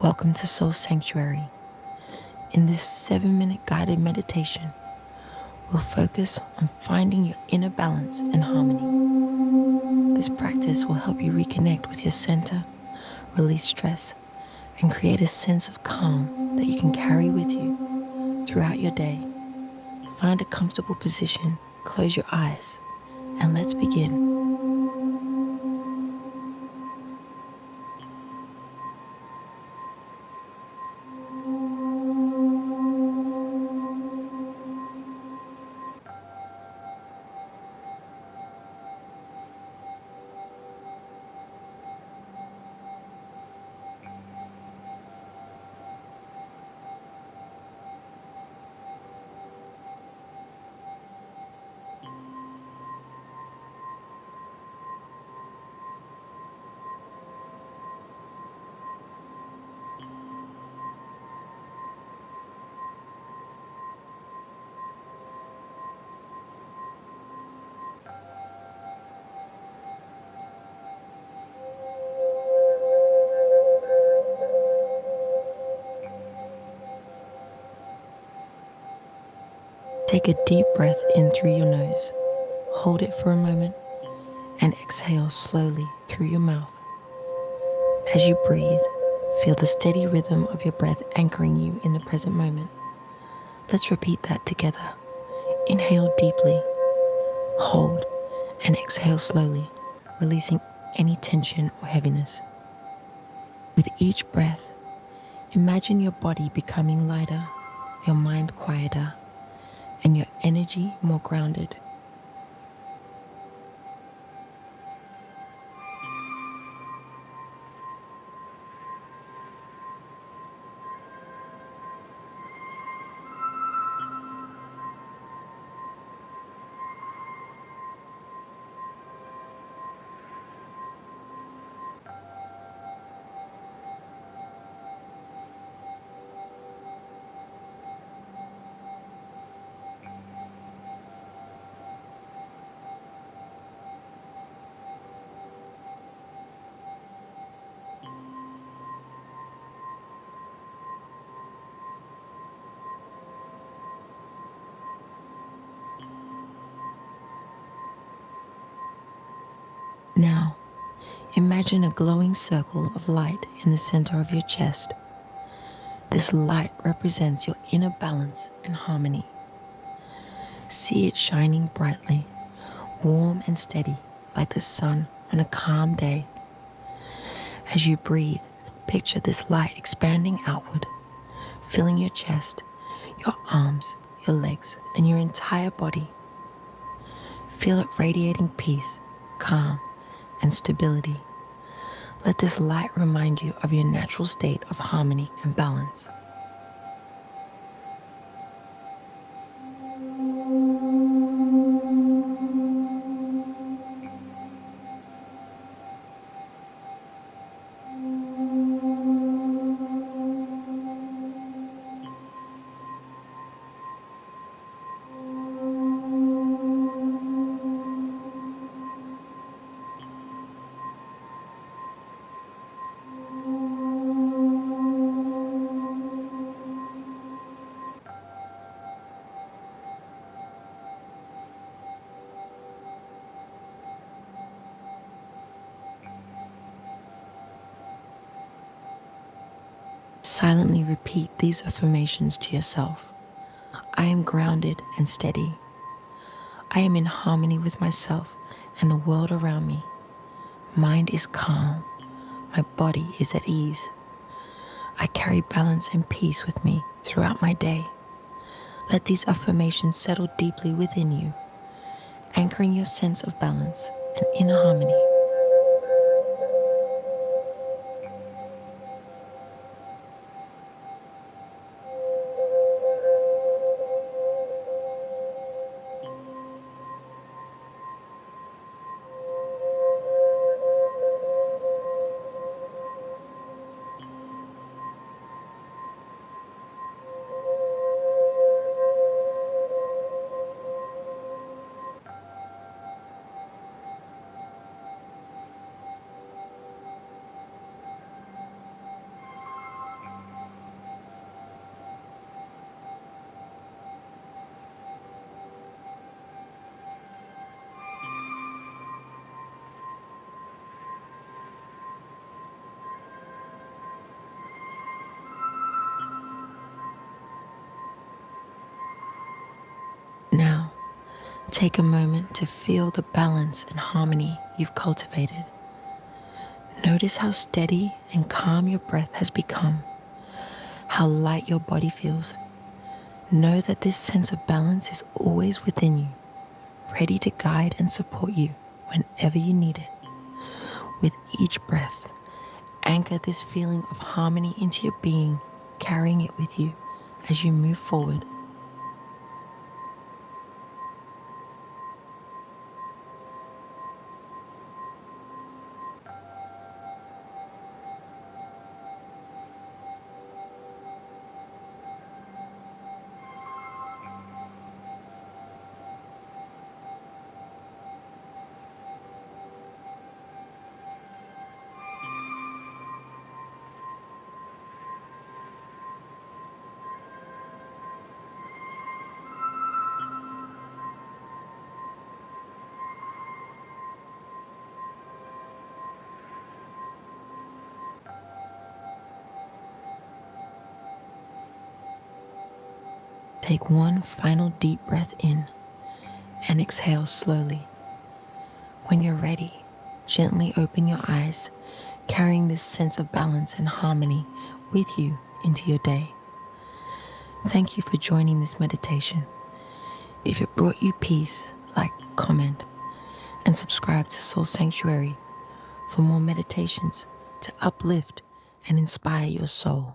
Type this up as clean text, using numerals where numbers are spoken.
Welcome to Soul Sanctuary. In this 7-minute guided meditation, we'll focus on finding your inner balance and harmony. This practice will help you reconnect with your center, release stress, and create a sense of calm that you can carry with you throughout your day. Find a comfortable position, close your eyes, and let's begin. Take a deep breath in through your nose, hold it for a moment, and exhale slowly through your mouth. As you breathe, feel the steady rhythm of your breath anchoring you in the present moment. Let's repeat that together. Inhale deeply, hold, and exhale slowly, releasing any tension or heaviness. With each breath, imagine your body becoming lighter, your mind quieter, and your energy more grounded. Now, imagine a glowing circle of light in the center of your chest. This light represents your inner balance and harmony. See it shining brightly, warm and steady, like the sun on a calm day. As you breathe, picture this light expanding outward, filling your chest, your arms, your legs, and your entire body. Feel it radiating peace, calm, and stability. Let this light remind you of your natural state of harmony and balance. Silently repeat these affirmations to yourself. I am grounded and steady. I am in harmony with myself and the world around me. Mind is calm. My body is at ease. I carry balance and peace with me throughout my day. Let these affirmations settle deeply within you, anchoring your sense of balance and inner harmony. Take a moment to feel the balance and harmony you've cultivated. Notice how steady and calm your breath has become, how light your body feels. Know that this sense of balance is always within you, ready to guide and support you whenever you need it. With each breath, anchor this feeling of harmony into your being, carrying it with you as you move forward. Take one final deep breath in and exhale slowly. When you're ready, gently open your eyes, carrying this sense of balance and harmony with you into your day. Thank you for joining this meditation. If it brought you peace, like, comment, and subscribe to Soul Sanctuary for more meditations to uplift and inspire your soul.